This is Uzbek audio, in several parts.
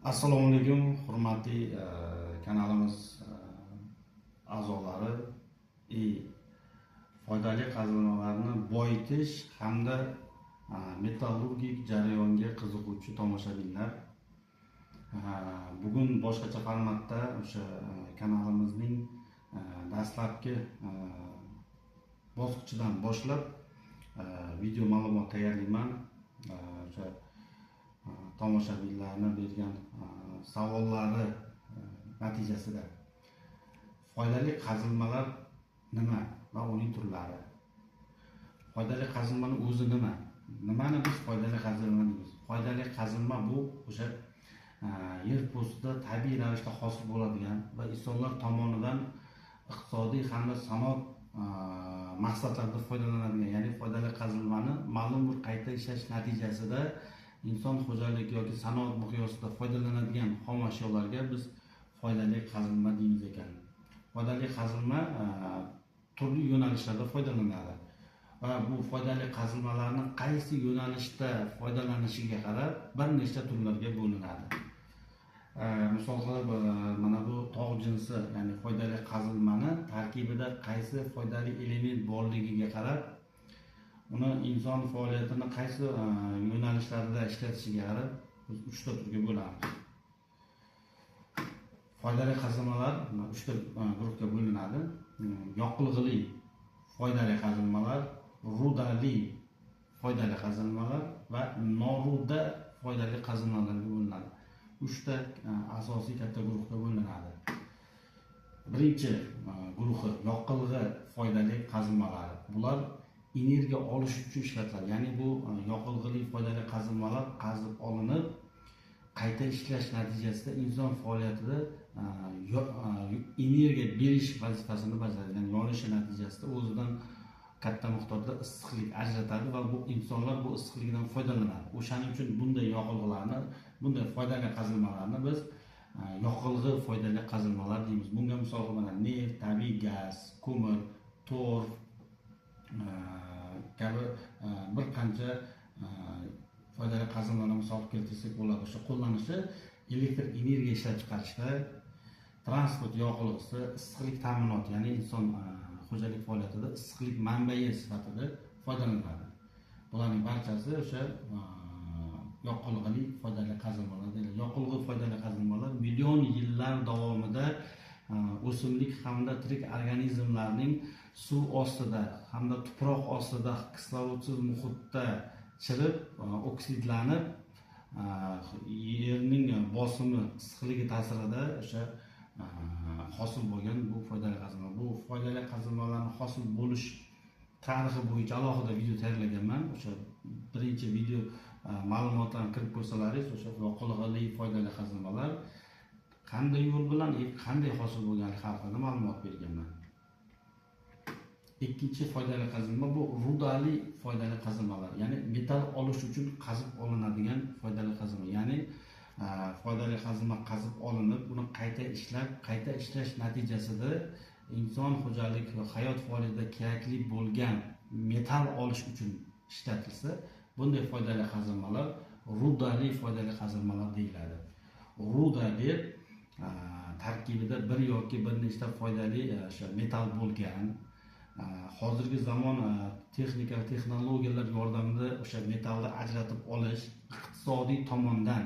Assalomu alaykum, hurmatli kanalimiz a'zolari. Foydali qazilmalarni boyitish hamda metallurgik jarayonga qiziquvchi tomoshabinlar, bugun boshqacha formatda o'sha kanalimizning dastlabki bosqichidan boshlab video ma'lumot tayyorlayman. O'sha tomoshabinlarni bergan savollari natijasida foydali qazilmalar nima va uning turlari, foydali qazilmani o'zi nimani biz foydali qazilma deymiz? Foydali qazilma bu o'sha yer postida tabiiy ravishda hosil bo'ladigan va insonlar tomonidan iqtisodiy hamda sanoat maqsadlarida foydalanadigan, ya'ni foydali qazilmani ma'lum bir qayta ishlash natijasida inson xo'jaligi yoki sanoat miqyosida foydalanadigan xom ashyolarga biz foydali qazilma deymiz ekan. Foydali qazilma turli yo'nalishlarda foydalanadi va bu foydali qazilmalarni qaysi yo'nalishda foydalanishiga qarab bir nechta turlarga bo'linadi. Misol qilib, mana bu tog' jinsi, ya'ni foydali qazilmani tarkibida qaysi foydali element borligiga qarab, uni inson faoliyatini qaysi yo'nalishlarda ishlatishiga qarab biz 3 ta turga bo'lamiz. Foydali qazilmalar 3 ta guruhga bo'linadi. Yoqilg'ili foydali qazilmalar, rudali foydali qazilmalar va noruda foydali qazilmalarga bo'linadi. 3 ta asosiy katta guruhga bo'linadi. Birinchi guruhi yoqilg'i foydali qazilmalar. Bular energiya olish uchun ishlatiladi. Ya'ni bu yoqilg'ili foydali qazilmalar qazib olinib, qayta ishlash natijasida inson faoliyatida energiya berish vazifasini bajaradi. Ya'ni yonishi natijasida o'zidan katta miqdorda issiqlik ajratadi va bu insonlar bu issiqlikdan foydalanadi. O'shaning uchun bunday yoqilg'ilarni, bunday foydali qazilmalarni biz yoqilg'i foydali qazilmalar deymiz. Bunga misol qilib neft, tabiiy gaz, ko'mir, torf kabi bir qancha foydali qazilmalarni misol keltirsak bo'ladi. O'sha qo'llanishi elektr energiya ishlab chiqarishda, transport yoqilg'isi, issiqlik ta'minoti, ya'ni inson xo'jalik faoliyatida issiqlik manbai sifatida foydalanadi. Bularning barchasi o'sha yoqilg'ili foydali qazilmalar deyiladi. Yoqilg'i foydali qazilmalar million yillar davomida o'simlik hamda tirik organizmlarning suv ostida hamda tuproq ostida kislorodsiz muhitda chirib, oksidlanib, yerning bosimi, issiqligi ta'sirida o'sha hosil bo'lgan bu foydali qazilma. Bu foydali qazilmalarning hosil bo'lish tarixi bo'yicha alohida video tayyorlaganman. O'sha birinchi video ma'lumotlarni kirib ko'rsalaringiz, o'sha yoqilg'ili foydali qazilmalar qanday yo'l bilan qanday hosil bo'lganligi haqida ma'lumot berganman. Ikkinchi foydali qazilma bu rudali foydali qazilmalar, ya'ni metall olish uchun qazib olinadigan foydali qazilma. Ya'ni foydali qazilma qazib olinib, uni qayta ishlash natijasida inson xo'jalik va hayot faoliyatida kerakli bo'lgan metall olish uchun ishlatilsa, bunday foydali qazilmalar rudali foydali qazilmalar deyiladi. Ruda deb tarkibida bir yoki bir nechta foydali metall bo'lgan, hozirgi zamon texnika va texnologiyalar yordamida o'sha metalni ajratib olish iqtisodiy tomondan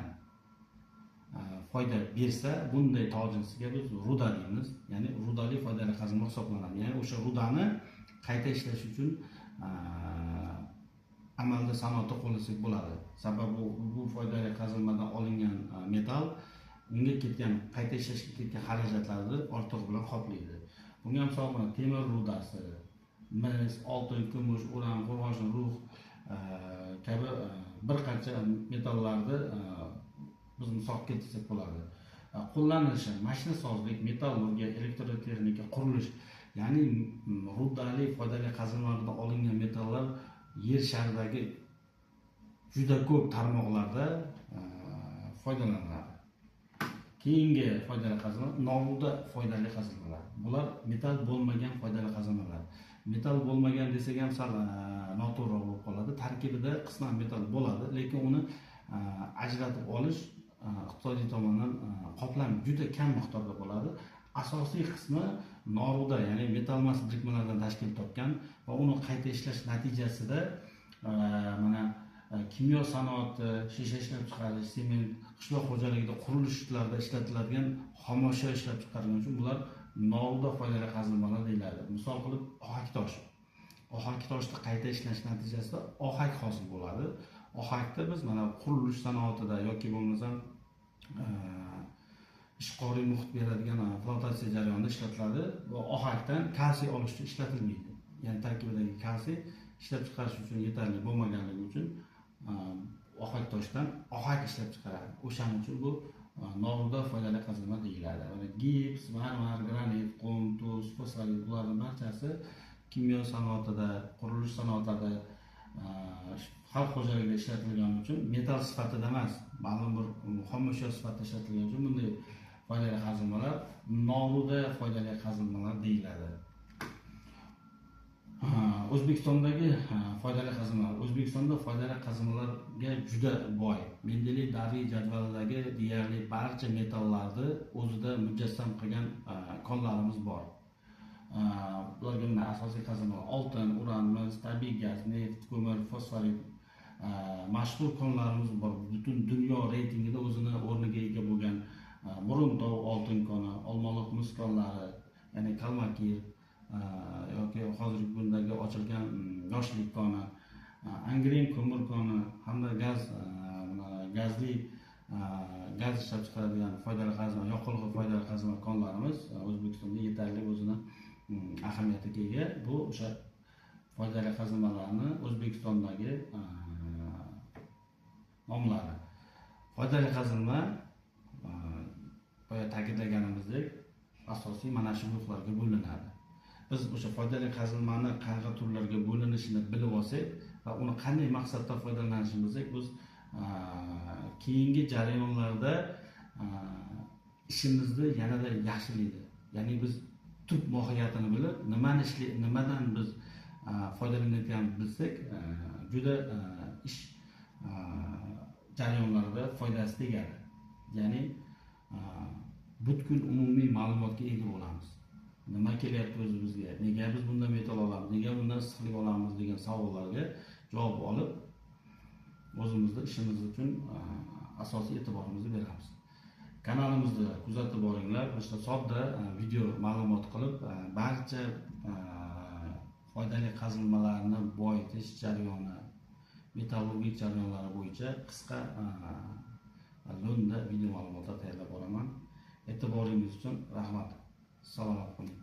foyda bersa, bunday tog' jinsiga biz ruda deymiz. Ya'ni rudali foydali qazilma hisoblanadi. Ya'ni o'sha rudani qayta ishlash uchun amalda sanoatda qo'llasak bo'ladi. Sababi bu foydali qazilmadan olingan metal unga ketgan, qayta ishlashga ketgan xarajatlarni ortiq bilan qoplaydi. Bunga misol temir rudasi, mis, oltin, kumush, uran, qo'rg'oshin, rux kabi bir qancha metallarni biz misol keltirsak bo'ladi. Qo'llanilishi mashinasozlik, metallurgiya, elektrotexnika, qurilish, ya'ni rudali foydali qazilmalardan olingan metallar yer sharidagi juda ko'p tarmoqlarda foydalaniladi. Keyingi foydali qazilmalar noruda foydali qazilmalar. Bular metal bo'lmagan foydali qazilmalar. Metal bo'lmagan desak ham sal noto'g'ri bo'lib qoladi. Tarkibida qisman metal bo'ladi, lekin uni ajratib olish iqtisodiy tomondan qoplami juda kam miqdorda bo'ladi. Asosiy qismi noruda, ya'ni metalmas birikmalardan tashkil topgan va uni qayta ishlash natijasida mana kimyo sanoati, shisha ishlab chiqarish, sement, qishloq xo'jaligida qurilish ishlarida ishlatiladigan xomashyo ishlab chiqargan uchun bular noruda foydali qazilmalar deyiladi. Misol qilib ohak tosh. Ohak toshni qayta ishlash natijasida ohak hosil bo'ladi. Ohakda biz mana qurilish sanoatida yoki bo'lmasam ishqoriy muhit beradigan ekspluatatsiya jarayonida ishlatiladi va ohakdan kalsiy olish uchun ishlatilmaydi. Ya'ni tarkibidagi kalsiy ishlab chiqarish uchun yetarli bo'lmaganligi uchun ohak toshdan ohak ishlab chiqaradi. O'shaning uchun bu noruda foydali qazilma deyiladi. Gips, marmar, granit, qum, tuz, fosforit bularning barchasi kimyo sanoatida, qurilish sanoatida, xalq xo'jaligida ishlatilgani uchun metal sifatida emas, ma'lum bir xomashyo sifatida ishlatilgani uchun bunday foydali qazilmalar noruda foydali qazilmalar deyiladi. O'zbekistondagi foydali qazilmalar. O'zbekistonda foydali qazilmalarga juda boy. Mendeleyev davriy jadvalidagi deyarli barcha metallarni o'zida mujassam qilgan konlarimiz bor. Bularga asosiy qazilmalar oltin, uran, mis, tabiiy gaz, neft, ko'mir, fosforit mashhur konlarimiz bor. Butun dunyo reytingida o'zini o'rniga ega bo'lgan Muruntov oltin koni, Olmaliq mis konlari, ya'ni Kalmakir yoki hozirgi kundagi ochilgan Yoshlik koni, Angren ko'mir koni hamda gazli gaz ishlab chiqaradigan foydali qazilma, yoqilg'i foydali qazilma konlarimiz O'zbekistonda yetarli o'zini ahamiyatiga ega. Bu o'sha foydali qazilmalarni O'zbekistondagi nomlari. Foydali qazilma boya ta'kidlaganimizdek asosiy mana shu guruhlarga bo'linadi. Biz o'sha foydali qazilmani qanaqa turlarga bo'linishini bilib olsak va uni qanday maqsadda foydalanishimizni biz keyingi jarayonlarda ishimizni yanada yaxshilaydi. Ya'ni biz tub mohiyatini bilib, nimadan biz foydalanayotganimizni bilsak, juda ish jarayonlarida foydasi tegadi. Ya'ni butkul umumiy ma'lumotga ega bo'lamiz. Nima kelyapti o'zimizga, nega biz bundan metal olamiz, nega bundan issiqlik olamiz degan savollarga javob olib, o'zimizning ishimiz uchun asosiy e'tiborimizni beramiz. Kanalimizni kuzatib boringlar. O'sha sodda video ma'lumot qilib, barcha foydali qazilmalarni boyitish jarayoni, metallurgik jarayonlari bo'yicha qisqa lo'nda video ma'lumotlar tayyorlab boraman. E'tiboringiz uchun rahmat. Salomat bo'ling.